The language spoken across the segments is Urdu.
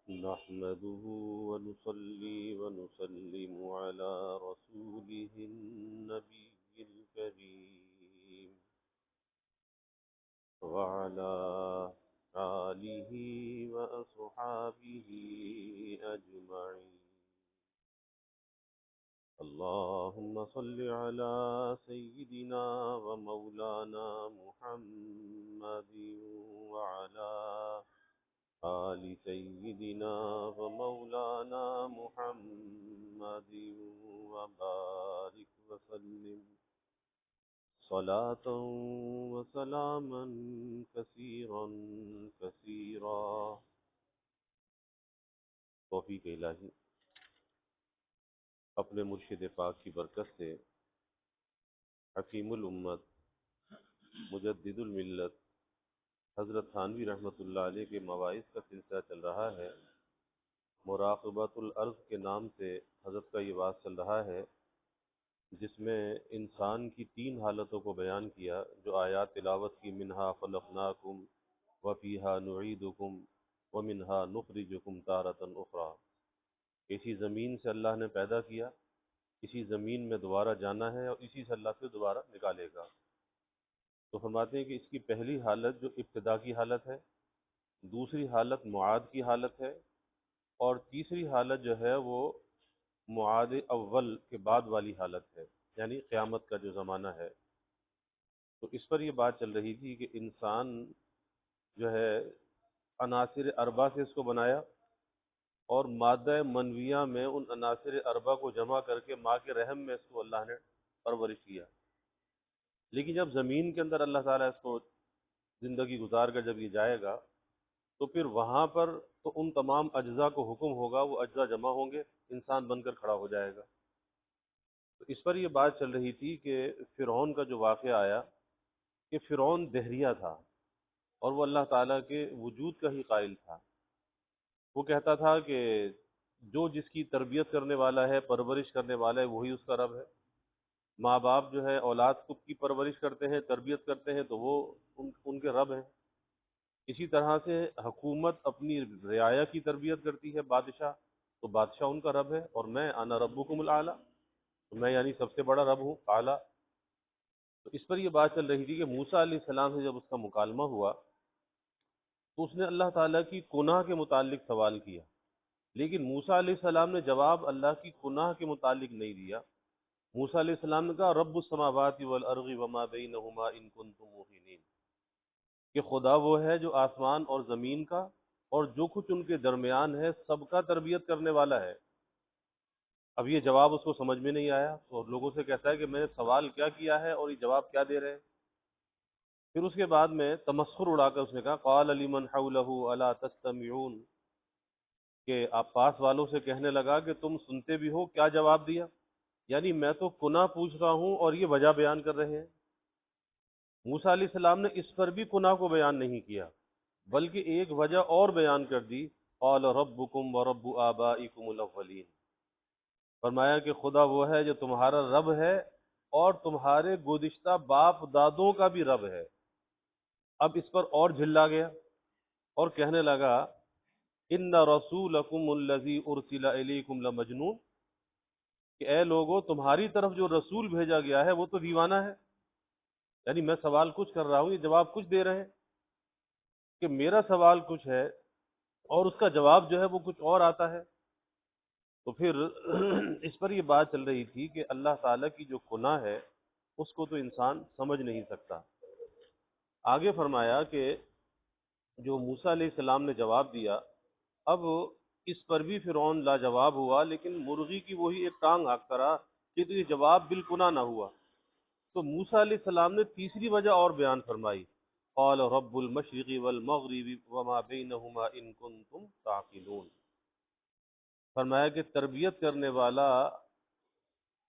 نحمده ونصلي ونسلم على رسوله النبي الكريم وعلى آله وأصحابه أجمعين. اللهم صل على سيدنا ومولانا محمد وعلى آل سيدنا ومولانا محمد وبارك وسلم صلاة وسلاما كثيرا كثيرا. توفیق الہی اپنے مرشد پاک کی برکت سے حکیم الامت مجدد الملت حضرت تھانوی رحمۃ اللہ علیہ کے مواعظ کا سلسلہ چل رہا ہے. مراقبۃ الارض کے نام سے حضرت کا یہ واعظ چل رہا ہے، جس میں انسان کی 3 حالتوں کو بیان کیا جو آیات تلاوت کی. منہا خلقناکم وفیہا نعیدکم ومنہا نخرجکم تارۃ اخری. اسی زمین سے اللہ نے پیدا کیا، اسی زمین میں دوبارہ جانا ہے اور اسی سے اللہ سے دوبارہ نکالے گا. تو فرماتے ہیں کہ اس کی پہلی حالت جو ابتدا کی حالت ہے، دوسری حالت معاد کی حالت ہے، اور تیسری حالت جو ہے وہ معاد اول کے بعد والی حالت ہے، یعنی قیامت کا جو زمانہ ہے. تو اس پر یہ بات چل رہی تھی کہ انسان جو ہے عناصر اربع سے اس کو بنایا، اور مادہ منویہ میں ان عناصر اربع کو جمع کر کے ماں کے رحم میں اس کو اللہ نے پرورش کیا. لیکن جب زمین کے اندر اللہ تعالیٰ اس کو زندگی گزار کر جب یہ جائے گا تو پھر وہاں پر تو ان تمام اجزاء کو حکم ہوگا، وہ اجزاء جمع ہوں گے، انسان بن کر کھڑا ہو جائے گا. تو اس پر یہ بات چل رہی تھی کہ فرعون کا جو واقعہ آیا کہ فرعون دہریہ تھا اور وہ اللہ تعالیٰ کے وجود کا ہی قائل تھا. وہ کہتا تھا کہ جو جس کی تربیت کرنے والا ہے، پرورش کرنے والا ہے، وہی اس کا رب ہے. ماں باپ جو ہے اولاد کی پرورش کرتے ہیں، تربیت کرتے ہیں، تو وہ ان کے رب ہیں. اسی طرح سے حکومت اپنی رعایا کی تربیت کرتی ہے، بادشاہ، تو بادشاہ ان کا رب ہے. اور میں انا ربکم الاعلی، میں یعنی سب سے بڑا رب ہوں، اعلیٰ. تو اس پر یہ بات چل رہی تھی کہ موسیٰ علیہ السلام سے جب اس کا مکالمہ ہوا تو اس نے اللہ تعالیٰ کی کنہ کے متعلق سوال کیا، لیکن موسیٰ علیہ السلام نے جواب اللہ کی کنہ کے متعلق نہیں دیا. موسیٰ علیہ السلام نے کہا رب السماوات والارض وما بینہما ان کنتم موقنین، کہ خدا وہ ہے جو آسمان اور زمین کا اور جو کچھ ان کے درمیان ہے سب کا تربیت کرنے والا ہے. اب یہ جواب اس کو سمجھ میں نہیں آیا تو لوگوں سے کہتا ہے کہ میں نے سوال کیا کیا ہے اور یہ جواب کیا دے رہے ہیں. پھر اس کے بعد میں تمسخر اڑا کر اس نے کہا قال لمن حولہ الا تستمعون، کہ آپ پاس والوں سے کہنے لگا کہ تم سنتے بھی ہو. کیا جواب دیا؟ یعنی میں تو کنہ پوچھ رہا ہوں اور یہ وجہ بیان کر رہے ہیں. موسیٰ علیہ السلام نے اس پر بھی کنہ کو بیان نہیں کیا، بلکہ ایک وجہ اور بیان کر دی. قال ربکم ورب آبائکم الاولین، فرمایا کہ خدا وہ ہے جو تمہارا رب ہے اور تمہارے گزشتہ باپ دادوں کا بھی رب ہے. اب اس پر اور جھلا گیا اور کہنے لگا ان رسولکم الذی ارسل الیکم لمجنون، کہ اے لوگو تمہاری طرف جو رسول بھیجا گیا ہے وہ تو دیوانہ ہے. یعنی میں سوال کچھ کر رہا ہوں، یہ جواب کچھ دے رہے ہیں، کہ میرا سوال کچھ ہے اور اس کا جواب جو ہے وہ کچھ اور آتا ہے. تو پھر اس پر یہ بات چل رہی تھی کہ اللہ تعالیٰ کی جو کنہ ہے اس کو تو انسان سمجھ نہیں سکتا. آگے فرمایا کہ جو موسیٰ علیہ السلام نے جواب دیا، اب اس پر بھی فرعون لاجواب ہوا، لیکن مرغی کی وہی ایک ٹانگ ہانکتا رہا کہ تو یہ جواب بالکنا نہ ہوا. تو موسیٰ علیہ السلام نے تیسری وجہ اور بیان فرمائی. قال رب المشرق والمغرب وما بینہما ان کنتم تعقلون، فرمایا کہ تربیت کرنے والا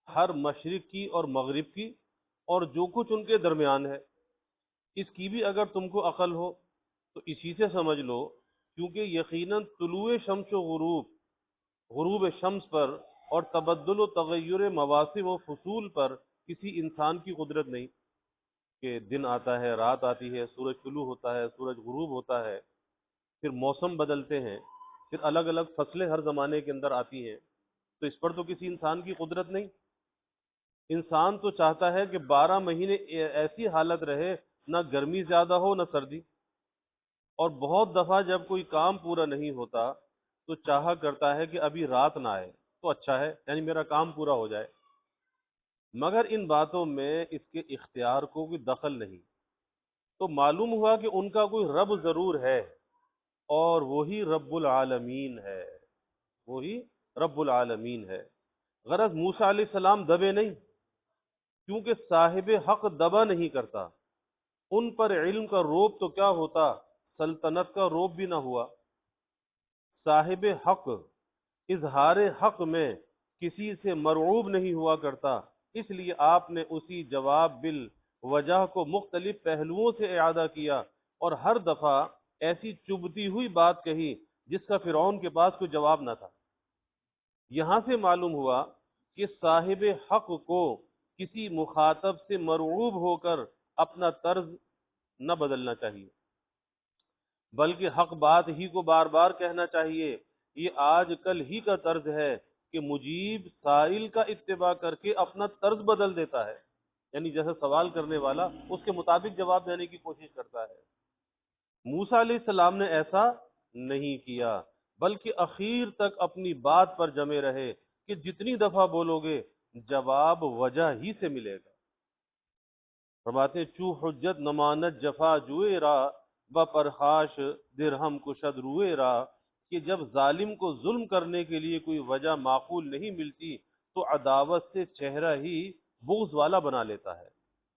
ہر مشرق کی اور مغرب کی اور جو کچھ ان کے درمیان ہے، اس کی بھی اگر تم کو عقل ہو تو اسی سے سمجھ لو، کیونکہ یقیناً طلوع شمس و غروب شمس پر اور تبدل و تغیر مواسم و فصول پر کسی انسان کی قدرت نہیں، کہ دن آتا ہے، رات آتی ہے، سورج طلوع ہوتا ہے، سورج غروب ہوتا ہے، پھر موسم بدلتے ہیں. پھر الگ الگ فصلیں ہر زمانے کے اندر آتی ہیں، تو اس پر تو کسی انسان کی قدرت نہیں۔ انسان تو چاہتا ہے کہ 12 مہینے ایسی حالت رہے، نہ گرمی زیادہ ہو نہ سردی، اور بہت دفعہ جب کوئی کام پورا نہیں ہوتا تو چاہا کرتا ہے کہ ابھی رات نہ آئے تو اچھا ہے، یعنی میرا کام پورا ہو جائے، مگر ان باتوں میں اس کے اختیار کو کوئی دخل نہیں۔ تو معلوم ہوا کہ ان کا کوئی رب ضرور ہے، اور وہی رب العالمین ہے، وہی رب العالمین ہے۔ غرض موسیٰ علیہ السلام دبے نہیں، کیونکہ صاحب حق دبا نہیں کرتا۔ ان پر علم کا روب تو کیا ہوتا، سلطنت کا روب بھی نہ ہوا۔ صاحب حق اظہار حق میں کسی سے مرعوب نہیں ہوا کرتا، اس لیے آپ نے اسی جواب بالوجہ کو مختلف پہلوؤں سے اعادہ کیا، اور ہر دفعہ ایسی چبھتی ہوئی بات کہی جس کا فرعون کے پاس کوئی جواب نہ تھا۔ یہاں سے معلوم ہوا کہ صاحب حق کو کسی مخاطب سے مرعوب ہو کر اپنا طرز نہ بدلنا چاہیے، بلکہ حق بات ہی کو بار بار کہنا چاہیے۔ یہ آج کل ہی کا طرز ہے کہ مجیب سائل کا اتباع کر کے اپنا طرز بدل دیتا ہے، یعنی جیسے سوال کرنے والا اس کے مطابق جواب دینے کی کوشش کرتا ہے۔ موسیٰ علیہ السلام نے ایسا نہیں کیا، بلکہ اخیر تک اپنی بات پر جمے رہے کہ جتنی دفعہ بولو گے جواب وجہ ہی سے ملے گا۔ فرماتے ہیں چو حجت نمانت جفا جوئے را بپرخاش درہم کشد روئے را، کہ جب ظالم کو ظلم کرنے کے لیے کوئی وجہ معقول نہیں ملتی تو عداوت سے چہرہ ہی بغض والا بنا لیتا ہے۔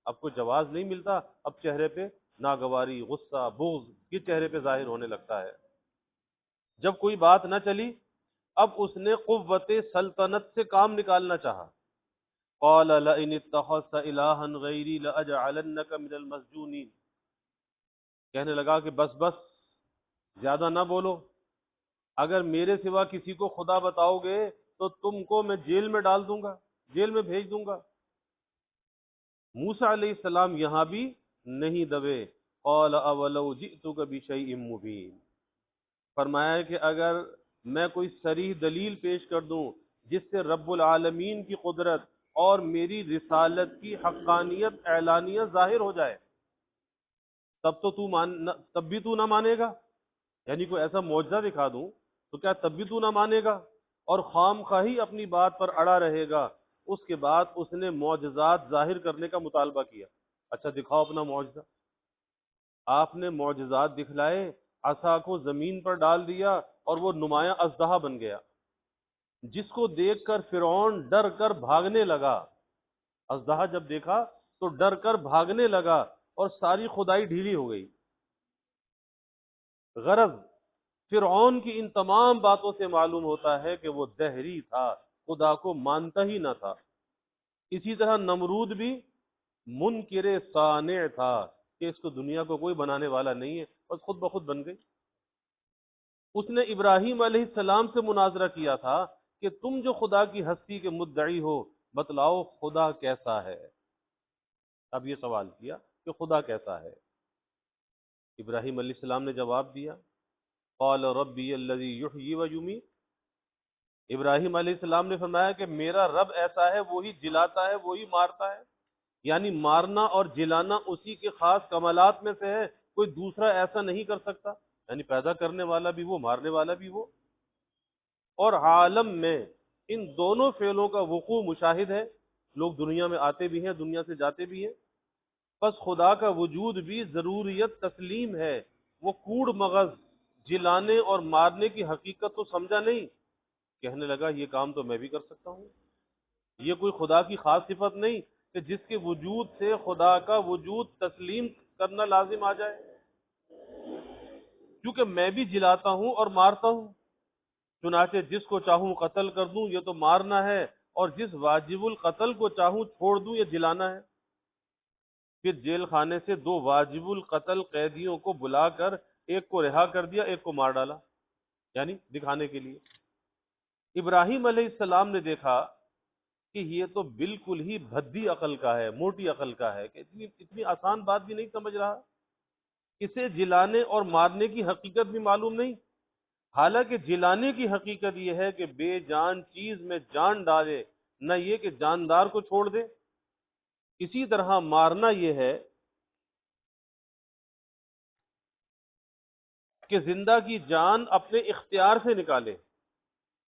اب کوئی جواز نہیں ملتا، اب چہرے پہ ناگواری، غصہ، بغض یہ چہرے پہ ظاہر ہونے لگتا ہے۔ جب کوئی بات نہ چلی، اب اس نے قوت سلطنت سے کام نکالنا چاہا۔ قال لئن اتخذت الہا غیری لاجعلنک من المسجونین، کہنے لگا کہ بس بس زیادہ نہ بولو، اگر میرے سوا کسی کو خدا بتاؤ گے تو تم کو میں جیل میں ڈال دوں گا، جیل میں بھیج دوں گا۔ موسیٰ علیہ السلام یہاں بھی نہیں دبے۔ قال اولو جئتک بشیء مبین، فرمایا کہ اگر میں کوئی صریح دلیل پیش کر دوں جس سے رب العالمین کی قدرت اور میری رسالت کی حقانیت اعلانیہ ظاہر ہو جائے، تب بھی تو نہ مانے گا، یعنی کوئی ایسا معجزہ دکھا دوں تو کیا تب بھی تو نہ مانے گا، اور خام خواہی اپنی بات پر اڑا رہے گا۔ اس کے بعد اس نے معجزات ظاہر کرنے کا مطالبہ کیا، اچھا دکھاؤ اپنا معجزہ۔ آپ نے معجزات دکھلائے، عصا کو زمین پر ڈال دیا اور وہ نمایاں اژدہا بن گیا، جس کو دیکھ کر فرعون ڈر کر بھاگنے لگا۔ اژدہا جب دیکھا تو ڈر کر بھاگنے لگا اور ساری خدائی ڈھیلی ہو گئی۔ غرض فرعون کی ان تمام باتوں سے معلوم ہوتا ہے کہ وہ دہری تھا، خدا کو مانتا ہی نہ تھا۔ اسی طرح نمرود بھی منکر صانع تھا کہ اس کو دنیا کو کوئی بنانے والا نہیں ہے، بس خود بخود بن گئی۔ اس نے ابراہیم علیہ السلام سے مناظرہ کیا تھا کہ تم جو خدا کی ہستی کے مدعی ہو بتلاؤ خدا کیسا ہے۔ اب یہ سوال کیا کہ خدا کیسا ہے؟ ابراہیم علیہ السلام نے جواب دیا قال ربی الذی یحیی و یمیت، ابراہیم علیہ السلام نے فرمایا کہ میرا رب ایسا ہے وہی جلاتا ہے وہی مارتا ہے، یعنی مارنا اور جلانا اسی کے خاص کمالات میں سے ہے، کوئی دوسرا ایسا نہیں کر سکتا، یعنی پیدا کرنے والا بھی وہ، مارنے والا بھی وہ۔ اور عالم میں ان دونوں فعلوں کا وقوع مشاہد ہے، لوگ دنیا میں آتے بھی ہیں دنیا سے جاتے بھی ہیں، بس خدا کا وجود بھی ضروریت تسلیم ہے۔ وہ کوڑ مغز جلانے اور مارنے کی حقیقت تو سمجھا نہیں، کہنے لگا یہ کام تو میں بھی کر سکتا ہوں، یہ کوئی خدا کی خاص صفت نہیں کہ جس کے وجود سے خدا کا وجود تسلیم کرنا لازم آ جائے، کیونکہ میں بھی جلاتا ہوں اور مارتا ہوں، چنانچہ جس کو چاہوں قتل کر دوں یہ تو مارنا ہے، اور جس واجب القتل کو چاہوں چھوڑ دوں یہ جلانا ہے۔ پھر جیل خانے سے 2 واجب القتل قیدیوں کو بلا کر ایک کو رہا کر دیا، ایک کو مار ڈالا، یعنی دکھانے کے لیے۔ ابراہیم علیہ السلام نے دیکھا کہ یہ تو بالکل ہی بھدی عقل کا ہے، موٹی عقل کا ہے، کہ اتنی آسان بات بھی نہیں سمجھ رہا، اسے جلانے اور مارنے کی حقیقت بھی معلوم نہیں، حالانکہ جلانے کی حقیقت یہ ہے کہ بے جان چیز میں جان ڈالے، نہ یہ کہ جاندار کو چھوڑ دے۔ اسی طرح مارنا یہ ہے کہ زندہ کی جان اپنے اختیار سے نکالے،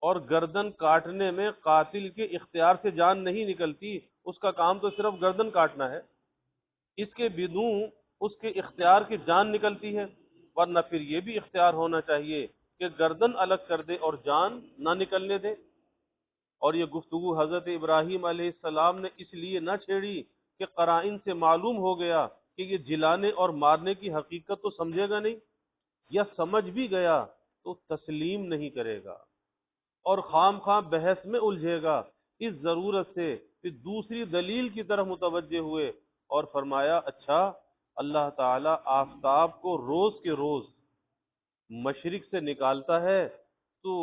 اور گردن کاٹنے میں قاتل کے اختیار سے جان نہیں نکلتی، اس کا کام تو صرف گردن کاٹنا ہے، اس کے بدون اس کے اختیار کی جان نکلتی ہے، ورنہ پھر یہ بھی اختیار ہونا چاہیے کہ گردن الگ کر دے اور جان نہ نکلنے دے۔ اور یہ گفتگو حضرت ابراہیم علیہ السلام نے اس لیے نہ چھیڑی کہ قرائن سے معلوم ہو گیا کہ یہ جلانے اور مارنے کی حقیقت تو سمجھے گا نہیں، یا سمجھ بھی گیا تو تسلیم نہیں کرے گا، اور خام خواہ بحث میں الجھے گا۔ اس ضرورت سے پھر دوسری دلیل کی طرف متوجہ ہوئے اور فرمایا، اچھا اللہ تعالیٰ آفتاب کو روز کے روز مشرق سے نکالتا ہے، تو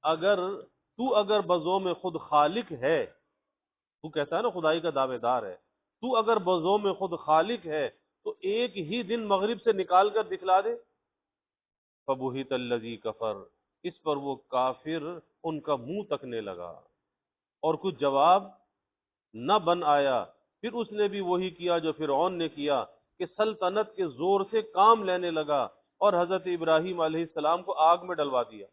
اگر بزو میں خود خالق ہے، تو کہتا ہے نا خدائی کا دعوے دار ہے، تو اگر بزو میں خود خالق ہے تو ایک ہی دن مغرب سے نکال کر دکھلا دے۔ فَبُهِتَ الَّذِي كَفَرَ، اس پر وہ کافر ان کا منہ تکنے لگا، اور کچھ جواب نہ بن آیا۔ پھر اس نے بھی وہی کیا جو فرعون نے کیا، کہ سلطنت کے زور سے کام لینے لگا اور حضرت ابراہیم علیہ السلام کو آگ میں ڈلوا دیا،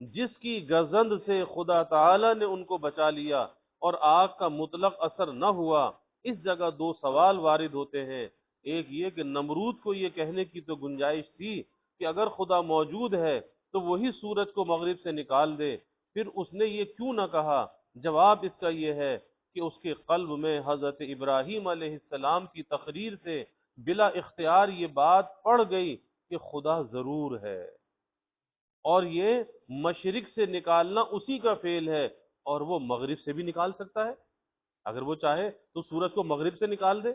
جس کی گزند سے خدا تعالی نے ان کو بچا لیا اور آگ کا مطلق اثر نہ ہوا۔ اس جگہ دو سوال وارد ہوتے ہیں، ایک یہ کہ نمرود کو یہ کہنے کی تو گنجائش تھی کہ اگر خدا موجود ہے تو وہی سورج کو مغرب سے نکال دے، پھر اس نے یہ کیوں نہ کہا؟ جواب اس کا یہ ہے کہ اس کے قلب میں حضرت ابراہیم علیہ السلام کی تقریر سے بلا اختیار یہ بات پڑ گئی کہ خدا ضرور ہے، اور یہ مشرق سے نکالنا اسی کا فعل ہے، اور وہ مغرب سے بھی نکال سکتا ہے، اگر وہ چاہے تو سورج کو مغرب سے نکال دے۔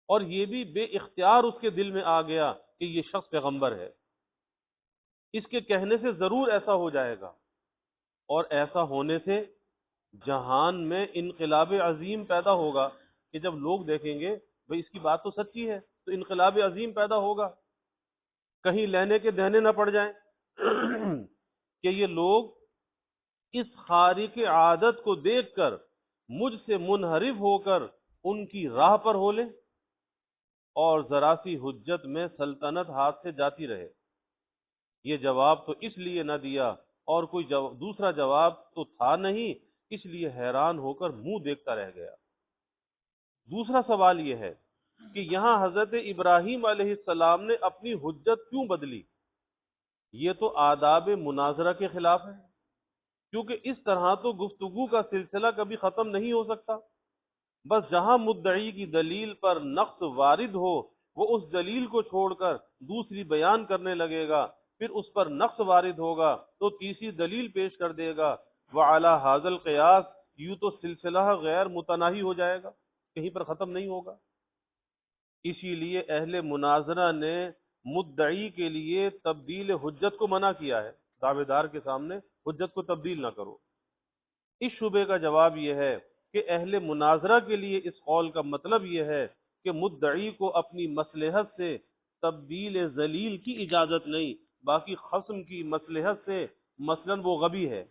اور یہ بھی بے اختیار اس کے دل میں آ گیا کہ یہ شخص پیغمبر ہے، اس کے کہنے سے ضرور ایسا ہو جائے گا، اور ایسا ہونے سے جہان میں انقلاب عظیم پیدا ہوگا، کہ جب لوگ دیکھیں گے بھئی اس کی بات تو سچی ہے، تو انقلاب عظیم پیدا ہوگا، کہیں لینے کے دہنے نہ پڑ جائیں کہ یہ لوگ اس خارق عادت کو دیکھ کر مجھ سے منحرف ہو کر ان کی راہ پر ہو لیں، اور ذرا سی حجت میں سلطنت ہاتھ سے جاتی رہے۔ یہ جواب تو اس لیے نہ دیا، اور کوئی دوسرا جواب تو تھا نہیں، اس لیے حیران ہو کر منہ دیکھتا رہ گیا۔ دوسرا سوال یہ ہے کہ یہاں حضرت ابراہیم علیہ السلام نے اپنی حجت کیوں بدلی؟ یہ تو آداب مناظرہ کے خلاف ہے، کیونکہ اس طرح تو گفتگو کا سلسلہ کبھی ختم نہیں ہو سکتا۔ بس جہاں مدعی کی دلیل پر نقص وارد ہو، وہ اس دلیل کو چھوڑ کر دوسری بیان کرنے لگے گا، پھر اس پر نقص وارد ہوگا تو تیسری دلیل پیش کر دے گا، وعلی ھذا القیاس، یوں تو سلسلہ غیر متناہی ہو جائے گا، کہیں پر ختم نہیں ہوگا۔ اسی لیے اہل مناظرہ نے مدعی کے لیے تبدیل حجت کو منع کیا ہے، دعوے دار کے سامنے حجت کو تبدیل نہ کرو۔ اس شبے کا جواب یہ ہے کہ اہل مناظرہ کے لیے اس قول کا مطلب یہ ہے کہ مدعی کو اپنی مصلحت سے تبدیل ذلیل کی اجازت نہیں، باقی خصم کی مصلحت سے، مثلا وہ غبی ہے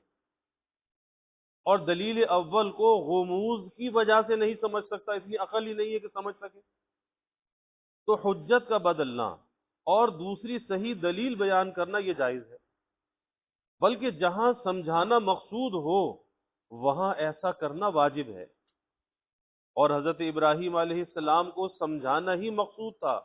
اور دلیل اول کو غموض کی وجہ سے نہیں سمجھ سکتا، اتنی عقل ہی نہیں ہے کہ سمجھ سکے، تو حجت کا بدلنا اور دوسری صحیح دلیل بیان کرنا یہ جائز ہے، بلکہ جہاں سمجھانا مقصود ہو وہاں ایسا کرنا واجب ہے، اور حضرت ابراہیم علیہ السلام کو سمجھانا ہی مقصود تھا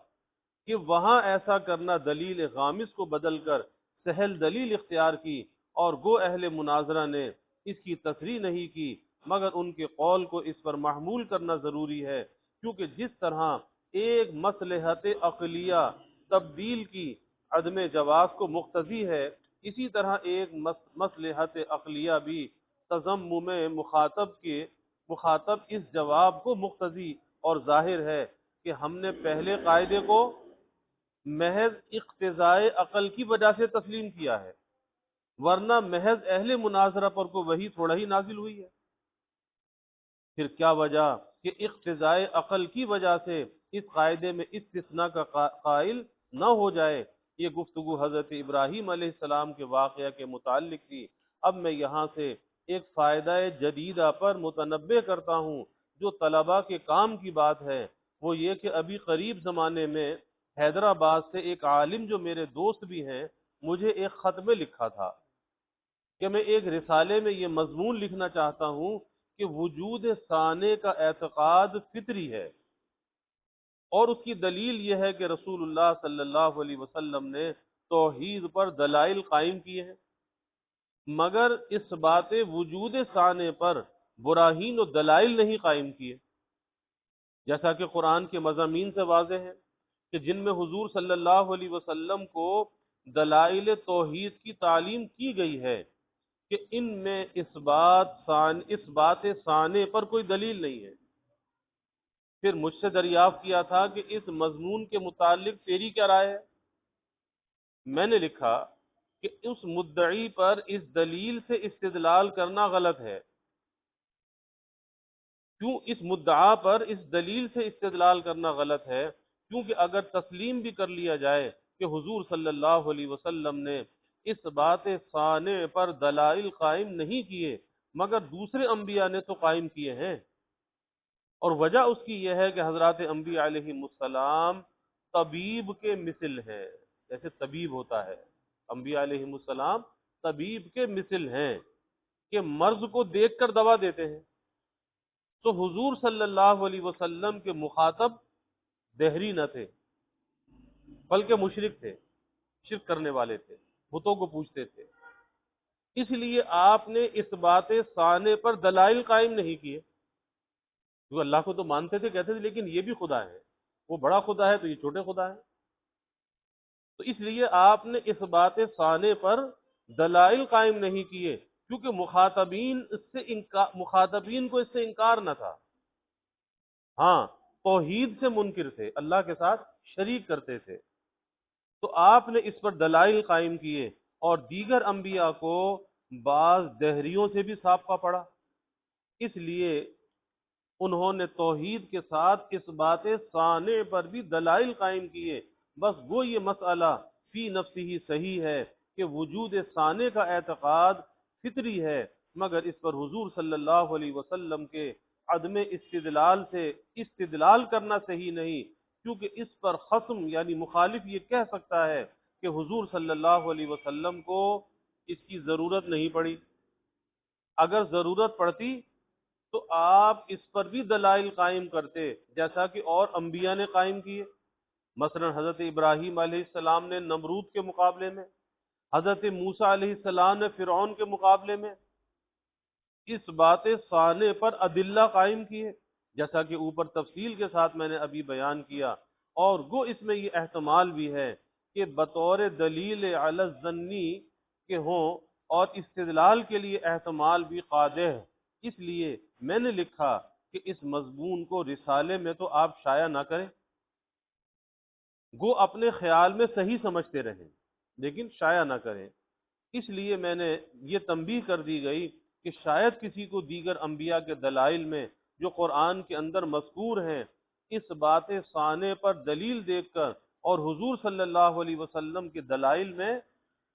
کہ وہاں ایسا کرنا دلیل غامض کو بدل کر سہل دلیل اختیار کی، اور گو اہل مناظرہ نے اس کی تصریح نہیں کی، مگر ان کے قول کو اس پر محمول کرنا ضروری ہے، کیونکہ جس طرح ایک مصلحت عقلیہ تبدیل کی عدم جواز کو مقتضی ہے، اسی طرح ایک مصلحت عقلیہ بھی تضمم مخاطب اس جواب کو مقتضی اور ظاہر ہے کہ ہم نے پہلے قاعدے کو محض اقتضاء عقل کی وجہ سے تسلیم کیا ہے، ورنہ محض اہل مناظرہ پر کو وہی تھوڑا ہی نازل ہوئی ہے۔ پھر کیا وجہ کہ اقتضاء عقل کی وجہ سے اس قاعدے میں استثناء کا قائل نہ ہو جائے، یہ گفتگو حضرت ابراہیم علیہ السلام کے واقعہ کے متعلق تھی۔ اب میں یہاں سے ایک فائدہ جدیدہ پر متنبہ کرتا ہوں جو طلباء کے کام کی بات ہے، وہ یہ کہ ابھی قریب زمانے میں حیدرآباد سے ایک عالم جو میرے دوست بھی ہیں، مجھے ایک خط میں لکھا تھا کہ میں ایک رسالے میں یہ مضمون لکھنا چاہتا ہوں کہ وجود ثانے کا اعتقاد فطری ہے، اور اس کی دلیل یہ ہے کہ رسول اللہ صلی اللہ علیہ وسلم نے توحید پر دلائل قائم کیے ہیں، مگر اس بات وجود ثانے پر براہین و دلائل نہیں قائم کیے، جیسا کہ قرآن کے مضامین سے واضح ہے کہ جن میں حضور صلی اللہ علیہ وسلم کو دلائل توحید کی تعلیم کی گئی ہے کہ ان میں اس بات ثانے پر کوئی دلیل نہیں ہے۔ پھر مجھ سے دریافت کیا تھا کہ اس مضمون کے متعلق تیری کیا رائے ہے؟ میں نے لکھا کہ اس مدعی پر اس دلیل سے استدلال کرنا غلط ہے۔ کیوں اس مدعا پر اس دلیل سے استدلال کرنا غلط ہے؟ کیونکہ اگر تسلیم بھی کر لیا جائے کہ حضور صلی اللہ علیہ وسلم نے اس بات ثانے پر دلائل قائم نہیں کیے مگر دوسرے انبیاء نے تو قائم کیے ہیں، اور وجہ اس کی یہ ہے کہ حضرات انبیاء علیہ السلام طبیب کے مثل ہیں، جیسے طبیب ہوتا ہے، انبیاء علیہ السلام طبیب کے مثل ہیں کہ مرض کو دیکھ کر دوا دیتے ہیں۔ تو حضور صلی اللہ علیہ وسلم کے مخاطب دہری نہ تھے، بلکہ مشرک تھے، شرک کرنے والے تھے، بتوں کو پوجتے تھے، اس لیے آپ نے اس بات ثانے پر دلائل قائم نہیں کیے۔ جو اللہ کو تو مانتے تھے، کہتے تھے لیکن یہ بھی خدا ہے، وہ بڑا خدا ہے تو یہ چھوٹے خدا ہے، تو اس لیے آپ نے اس بات ثانے پر دلائل قائم نہیں کیے، کیونکہ مخاطبین کو اس سے انکار نہ تھا۔ ہاں، توحید سے منکر تھے، اللہ کے ساتھ شریک کرتے تھے، تو آپ نے اس پر دلائل قائم کیے، اور دیگر انبیاء کو بعض دہریوں سے بھی سابقہ پڑا، اس لیے انہوں نے توحید کے ساتھ اس بات ثانے پر بھی دلائل قائم کیے۔ بس وہ یہ مسئلہ فی نفسی ہی صحیح ہے کہ وجود ثانے کا اعتقاد فطری ہے، مگر اس پر حضور صلی اللہ علیہ وسلم کے عدم استدلال سے استدلال کرنا صحیح نہیں، کیونکہ اس پر خصم یعنی مخالف یہ کہہ سکتا ہے کہ حضور صلی اللہ علیہ وسلم کو اس کی ضرورت نہیں پڑی، اگر ضرورت پڑتی تو آپ اس پر بھی دلائل قائم کرتے جیسا کہ اور انبیاء نے قائم کیے۔ مثلا حضرت ابراہیم علیہ السلام نے نمرود کے مقابلے میں، حضرت موسیٰ علیہ السلام نے فرعون کے مقابلے میں اس بات ثانے پر ادلہ قائم کیے، جیسا کہ اوپر تفصیل کے ساتھ میں نے ابھی بیان کیا، اور گو اس میں یہ احتمال بھی ہے کہ بطور دلیل علی الظنی کے ہوں، اور استدلال کے لیے احتمال بھی قادح ہے۔ اس لیے میں نے لکھا کہ اس مضمون کو رسالے میں تو آپ شائع نہ کریں، گو اپنے خیال میں صحیح سمجھتے رہیں لیکن شائع نہ کریں۔ اس لیے میں نے یہ تنبیہ کر دی گئی کہ شاید کسی کو دیگر انبیاء کے دلائل میں جو قرآن کے اندر مذکور ہیں اس بات ثانے پر دلیل دیکھ کر، اور حضور صلی اللہ علیہ وسلم کے دلائل میں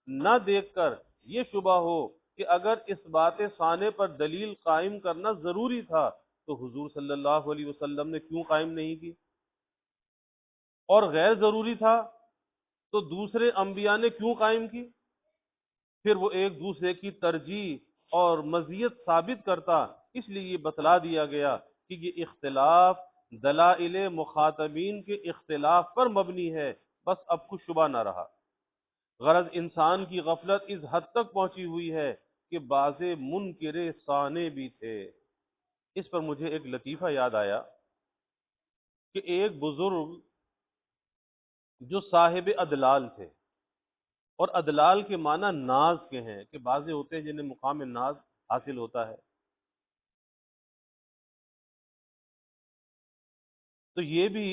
نہ دیکھ کر یہ شبہ ہو کہ اگر اس بات ثانے پر دلیل قائم کرنا ضروری تھا تو حضور صلی اللہ علیہ وسلم نے کیوں قائم نہیں کی، اور غیر ضروری تھا تو دوسرے انبیاء نے کیوں قائم کی۔ پھر وہ ایک دوسرے کی ترجیح اور مزیت ثابت کرتا، اس لیے یہ بتلا دیا گیا کہ یہ اختلاف دلائل مخاطبین کے اختلاف پر مبنی ہے، بس اب کچھ شبہ نہ رہا۔ غرض انسان کی غفلت اس حد تک پہنچی ہوئی ہے کہ بعض منکر ثانے بھی تھے۔ اس پر مجھے ایک لطیفہ یاد آیا کہ ایک بزرگ جو صاحب ادلال تھے، اور ادلال کے معنی ناز کے ہیں کہ بعضے ہوتے ہیں جنہیں مقام ناز حاصل ہوتا ہے، تو یہ بھی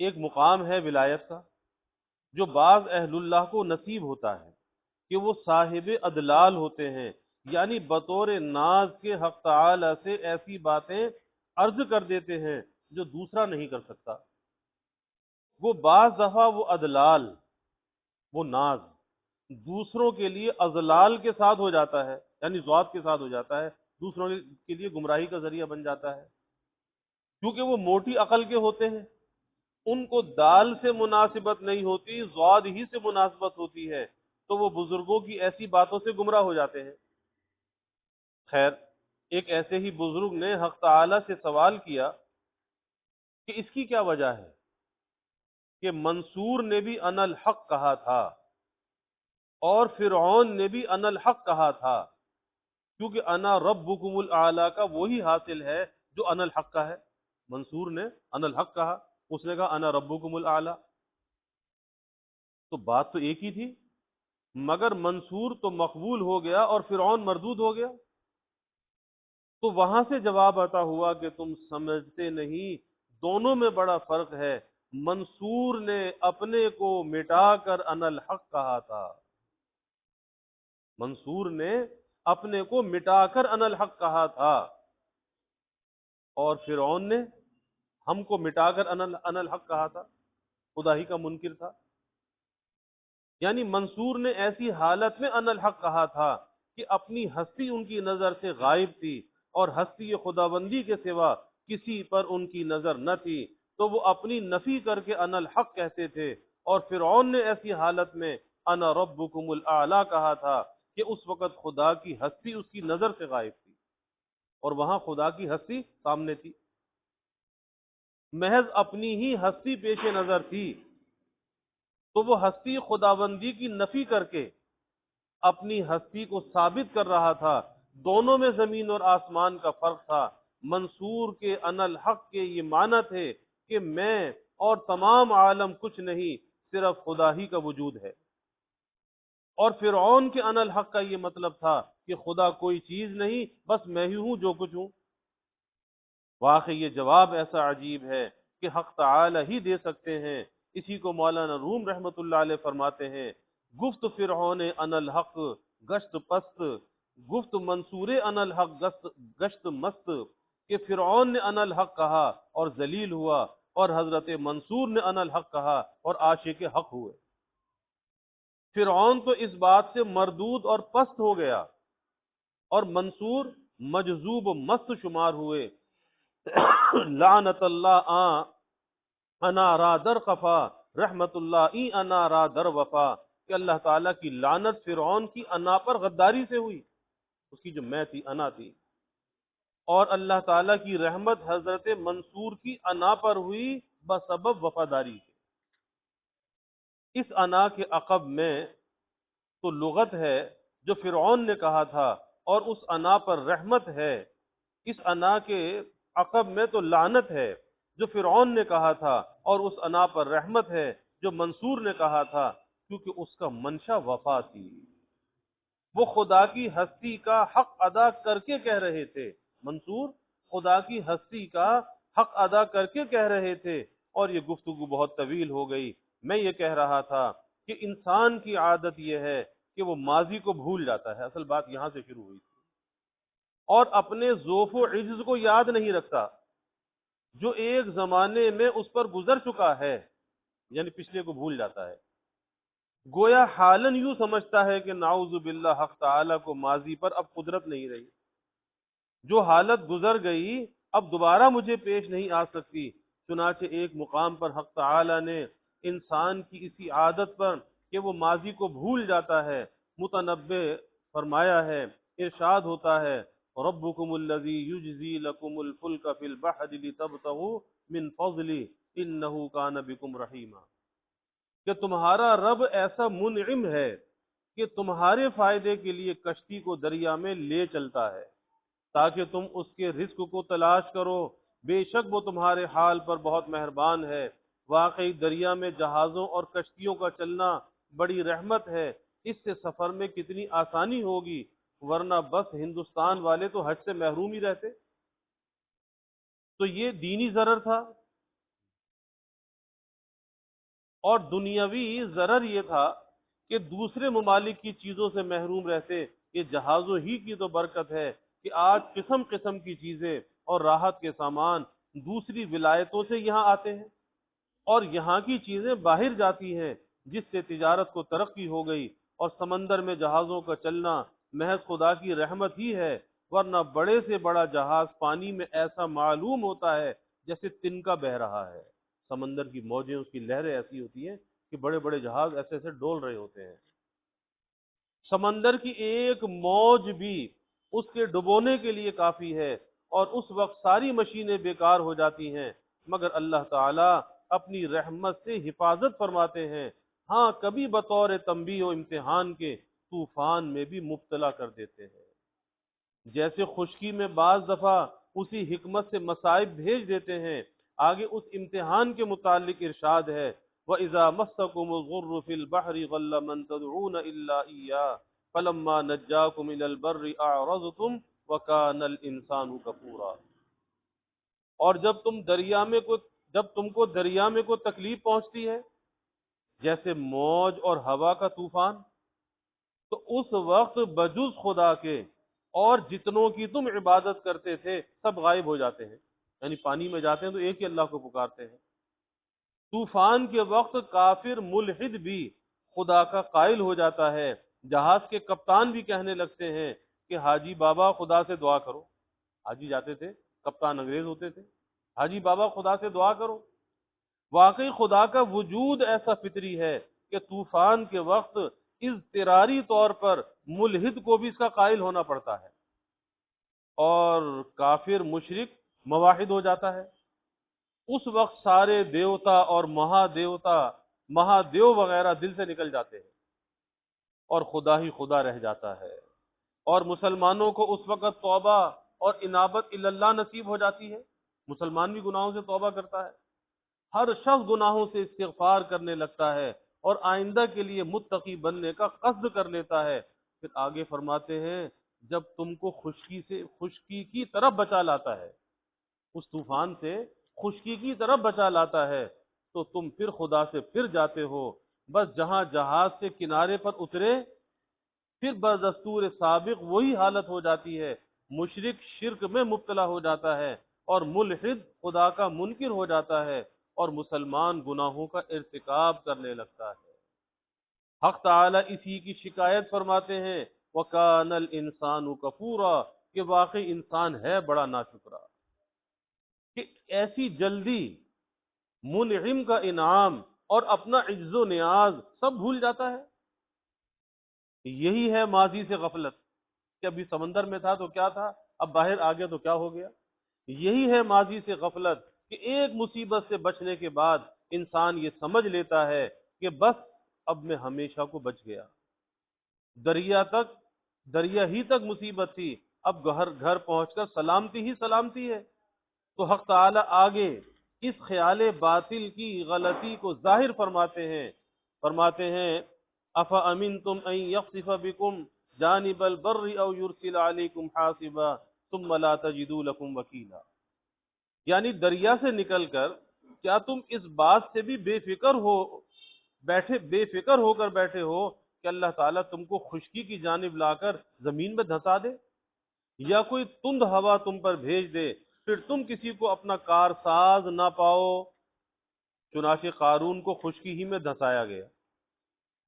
ایک مقام ہے ولایت کا جو بعض اہل اللہ کو نصیب ہوتا ہے کہ وہ صاحب ادلال ہوتے ہیں، یعنی بطور ناز کے حق تعالی سے ایسی باتیں عرض کر دیتے ہیں جو دوسرا نہیں کر سکتا۔ وہ بعض دفعہ وہ ادلال وہ ناز دوسروں کے لیے اضلال کے ساتھ ہو جاتا ہے، یعنی ذات کے ساتھ ہو جاتا ہے، دوسروں کے لیے گمراہی کا ذریعہ بن جاتا ہے، کیونکہ وہ موٹی عقل کے ہوتے ہیں، ان کو دال سے مناسبت نہیں ہوتی، ضاد ہی سے مناسبت ہوتی ہے، تو وہ بزرگوں کی ایسی باتوں سے گمراہ ہو جاتے ہیں۔ خیر، ایک ایسے ہی بزرگ نے حق تعالی سے سوال کیا کہ اس کی کیا وجہ ہے کہ منصور نے بھی انا الحق کہا تھا اور فرعون نے بھی انا الحق کہا تھا، کیونکہ انا ربکم الاعلی کا وہی حاصل ہے جو انا الحق کا ہے۔ منصور نے انا الحق کہا، اس نے کہا انا ربکم الاعلی، تو بات تو ایک ہی تھی، مگر منصور تو مقبول ہو گیا اور فرعون مردود ہو گیا۔ تو وہاں سے جواب آتا ہوا کہ تم سمجھتے نہیں، دونوں میں بڑا فرق ہے۔ منصور نے اپنے کو مٹا کر انا الحق کہا تھا، منصور نے اپنے کو مٹا کر انا الحق کہا تھا، اور فرعون نے ہم کو مٹا کر انا الحق کہا تھا، خدا ہی کا منکر تھا۔ یعنی منصور نے ایسی حالت میں انا الحق کہا تھا کہ اپنی ہستی ان کی نظر سے غائب تھی، اور ہستی خداوندی کے سوا کسی پر ان کی نظر نہ تھی، تو وہ اپنی نفی کر کے انا الحق کہتے تھے۔ اور فرعون نے ایسی حالت میں انا ربکم الاعلی کہا تھا کہ اس وقت خدا کی ہستی اس کی نظر سے غائب تھی، اور وہاں خدا کی ہستی سامنے تھی، محض اپنی ہی ہستی پیش نظر تھی، تو وہ ہستی خداوندی کی نفی کر کے اپنی ہستی کو ثابت کر رہا تھا۔ دونوں میں زمین اور آسمان کا فرق تھا۔ منصور کے انا الحق کے یہ معنی تھے کہ میں اور تمام عالم کچھ نہیں، صرف خدا ہی کا وجود ہے، اور فرعون کے انا الحق کا یہ مطلب تھا کہ خدا کوئی چیز نہیں، بس میں ہی ہوں جو کچھ ہوں۔ واقعی یہ جواب ایسا عجیب ہے کہ حق تعالی ہی دے سکتے ہیں۔ اسی کو مولانا روم رحمت اللہ علیہ فرماتے ہیں، گفت فرعون انا الحق گشت پست، گفت منصور انا الحق گشت مست، کہ فرعون نے انا الحق کہا اور ذلیل ہوا، اور حضرت منصور نے انا الحق کہا اور عاشق حق ہوئے۔ فرعون تو اس بات سے مردود اور پست ہو گیا، اور منصور مجذوب و مست شمار ہوئے۔ لعنت اللہ انا را در قفا، رحمت اللہ انا را در وفا، کہ اللہ تعالیٰ کی لعنت فرعون کی انا پر غداری سے ہوئی، اس کی جو میں تھی، انا تھی، اور اللہ تعالیٰ کی رحمت حضرت منصور کی انا پر ہوئی بسبب وفاداری کے۔ اس انا کے عقب میں تو لغت ہے جو فرعون نے کہا تھا، اور اس انا پر رحمت ہے۔ اس انا کے عقب میں تو لعنت ہے جو فرعون نے کہا تھا، اور اس انا پر رحمت ہے جو منصور نے کہا تھا، کیونکہ اس کا منشا وفا تھی۔ وہ خدا کی ہستی کا حق ادا کر کے کہہ رہے تھے، منصور خدا کی ہستی کا حق ادا کر کے کہہ رہے تھے۔ اور یہ گفتگو بہت طویل ہو گئی۔ میں یہ کہہ رہا تھا کہ انسان کی عادت یہ ہے کہ وہ ماضی کو بھول جاتا ہے، اصل بات یہاں سے شروع ہوئی، اور اپنے ذوف و عجز کو یاد نہیں رکھتا جو ایک زمانے میں اس پر گزر چکا ہے، یعنی پچھلے کو بھول جاتا ہے، گویا حالن یوں سمجھتا ہے کہ نعوذ باللہ حق تعالیٰ کو ماضی پر اب قدرت نہیں رہی، جو حالت گزر گئی اب دوبارہ مجھے پیش نہیں آ سکتی۔ چنانچہ ایک مقام پر حق تعالیٰ نے انسان کی اسی عادت پر کہ وہ ماضی کو بھول جاتا ہے متنبع فرمایا ہے، ارشاد ہوتا ہے، ربکم الذی یجزی لکم الفلک فی البحر لتبتغوا من فضلہ انہ کان بکم رحیما، کہ تمہارا رب ایسا منعم ہے کہ تمہارے فائدے کے لیے کشتی کو دریا میں لے چلتا ہے تاکہ تم اس کے رزق کو تلاش کرو، بے شک وہ تمہارے حال پر بہت مہربان ہے۔ واقعی دریا میں جہازوں اور کشتیوں کا چلنا بڑی رحمت ہے، اس سے سفر میں کتنی آسانی ہوگی، ورنہ بس ہندوستان والے تو حج سے محروم ہی رہتے۔ تو یہ دینی ضرر تھا، اور دنیاوی ضرر یہ تھا کہ دوسرے ممالک کی چیزوں سے محروم رہتے۔ یہ جہازوں ہی کی تو برکت ہے کہ آج قسم قسم کی چیزیں اور راحت کے سامان دوسری ولایتوں سے یہاں آتے ہیں، اور یہاں کی چیزیں باہر جاتی ہیں۔ جس سے تجارت کو ترقی ہو گئی، اور سمندر میں جہازوں کا چلنا محض خدا کی رحمت ہی ہے، ورنہ بڑے سے بڑا جہاز پانی میں ایسا معلوم ہوتا ہے جیسے تنکا بہہ رہا ہے۔ سمندر کی موجیں، اس کی لہریں ایسی ہوتی ہیں کہ بڑے بڑے جہاز ایسے ایسے ڈول رہے ہوتے ہیں۔ سمندر کی ایک موج بھی اس کے ڈبونے کے لیے کافی ہے، اور اس وقت ساری مشینیں بیکار ہو جاتی ہیں، مگر اللہ تعالی اپنی رحمت سے حفاظت فرماتے ہیں۔ ہاں، کبھی بطور تنبیہ و امتحان کے طوفان میں بھی مبتلا کر دیتے ہیں۔ جیسے خشکی میں بعض دفعہ اسی حکمت سے مصائب بھیج دیتے ہیں۔ آگے اس امتحان کے متعلق ارشاد ہے، وَإِذَا مَسَّكُمُ الضُّرُّ فِي الْبَحْرِ ضَلَّ مَن تَدْعُونَ إِلَّا إِيَّاهُ فَلَمَّا نَجَّاكُمْ إِلَى الْبَرِّ أَعْرَضْتُمْ وَكَانَ الْإِنسَانُ كَفُورًا۔ اور جب تم کو دریا میں کوئی تکلیف پہنچتی ہے، جیسے موج اور ہوا کا طوفان، تو اس وقت بجز خدا کے اور جتنوں کی تم عبادت کرتے تھے سب غائب ہو جاتے ہیں۔ یعنی پانی میں جاتے ہیں تو ایک ہی اللہ کو پکارتے ہیں۔ طوفان کے وقت کافر ملحد بھی خدا کا قائل ہو جاتا ہے۔ جہاز کے کپتان بھی کہنے لگتے ہیں کہ حاجی بابا خدا سے دعا کرو۔ حاجی جاتے تھے، کپتان انگریز ہوتے تھے، حاجی بابا خدا سے دعا کرو۔ واقعی خدا کا وجود ایسا فطری ہے کہ طوفان کے وقت اضطراری طور پر ملحد کو بھی اس کا قائل ہونا پڑتا ہے، اور کافر مشرک موحد ہو جاتا ہے۔ اس وقت سارے دیوتا اور مہادیو وغیرہ دل سے نکل جاتے ہیں، اور خدا ہی خدا رہ جاتا ہے، اور مسلمانوں کو اس وقت توبہ اور انابت اللہ نصیب ہو جاتی ہے۔ مسلمان بھی گناہوں سے توبہ کرتا ہے، ہر شخص گناہوں سے استغفار کرنے لگتا ہے، اور آئندہ کے لیے متقی بننے کا قصد کر لیتا ہے۔ پھر آگے فرماتے ہیں، جب تم کو خشکی کی طرف بچا لاتا ہے، اس طوفان سے خشکی کی طرف بچا لاتا ہے، تو تم پھر خدا سے پھر جاتے ہو۔ بس جہاں جہاز سے کنارے پر اترے، پھر بدستور سابق وہی حالت ہو جاتی ہے۔ مشرک شرک میں مبتلا ہو جاتا ہے، اور ملحد خدا کا منکر ہو جاتا ہے، اور مسلمان گناہوں کا ارتکاب کرنے لگتا ہے۔ حق تعالی اسی کی شکایت فرماتے ہیں، وَكَانَ الْإِنسَانُ كَفُورًا، کہ واقعی انسان ہے بڑا ناشکرا، کہ ایسی جلدی منعم کا انعام اور اپنا عجز و نیاز سب بھول جاتا ہے۔ یہی ہے ماضی سے غفلت، کہ ابھی سمندر میں تھا تو کیا تھا، اب باہر آ گیا تو کیا ہو گیا۔ یہی ہے ماضی سے غفلت، کہ ایک مصیبت سے بچنے کے بعد انسان یہ سمجھ لیتا ہے کہ بس اب میں ہمیشہ کو بچ گیا۔ دریا ہی تک مصیبت تھی، اب گھر پہنچ کر سلامتی ہی سلامتی ہے۔ تو حق تعالی آگے اس خیال باطل کی غلطی کو ظاہر فرماتے ہیں افامنتم ان یخسف بکم جانب البر او یرسل علیکم حاصبا ثم لا تجدوا لکم وکیلا، یعنی دریا سے نکل کر کیا تم اس بات سے بھی بے فکر ہو کر بیٹھے ہو کہ اللہ تعالیٰ تم کو خشکی کی جانب لا کر زمین میں دھسا دے، یا کوئی تند ہوا تم پر بھیج دے، پھر تم کسی کو اپنا کارساز نہ پاؤ۔ چنانچہ قارون کو خشکی ہی میں دھسایا گیا،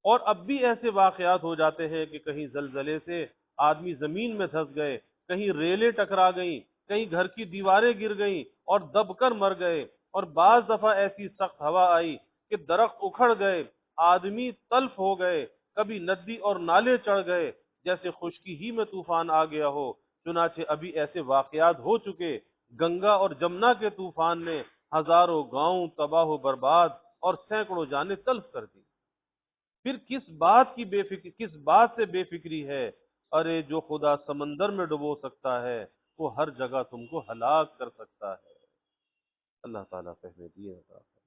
اور اب بھی ایسے واقعات ہو جاتے ہیں کہ کہیں زلزلے سے آدمی زمین میں دھس گئے، کہیں ریلیں ٹکرا گئیں، کہیں گھر کی دیواریں گر گئیں اور دب کر مر گئے، اور بعض دفعہ ایسی سخت ہوا آئی کہ درخت اکھڑ گئے، آدمی تلف ہو گئے، کبھی ندی اور نالے چڑھ گئے، جیسے خشکی ہی میں طوفان آ گیا ہو۔ چنانچہ ابھی ایسے واقعات ہو چکے، گنگا اور جمنا کے طوفان نے ہزاروں گاؤں تباہ و برباد اور سینکڑوں جانیں تلف کر دی۔ پھر کس بات سے بے فکری ہے؟ ارے جو خدا سمندر میں ڈبو سکتا ہے وہ ہر جگہ تم کو ہلاک کر سکتا ہے۔ اللہ تعالیٰ فہم دیے عطا فرمائے۔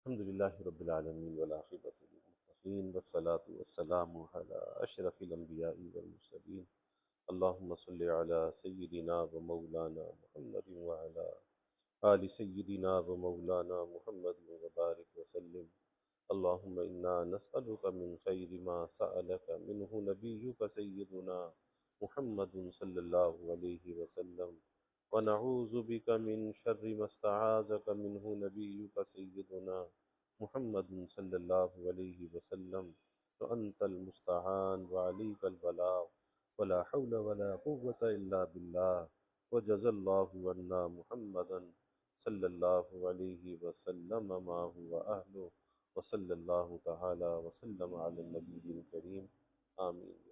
الحمدللہ رب العالمین والعاقبۃ للمتقین والصلاة والسلام علی اشرف الانبیاء والمرسلین، اللہم صل علی سیدنا و مولانا محمد وعلی آل سیدنا و مولانا محمد وبارک وسلم۔ اللہم انا نسألک من خیر ما سألک منہ نبیک سیدنا محمد صلی اللہ علیہ وسلم، ونعوذ بك من شر ما استعاذك منه نبيك سيدنا محمد صلى الله عليه وسلم. وأنت المستعان وعليك البلاغ ولا حول ولا قوة إلا بالله. وجزى الله عنا محمدا صلى الله عليه وسلم ما هو أهله. وصلى الله تعالى وسلم على النبي الكريم. آمين.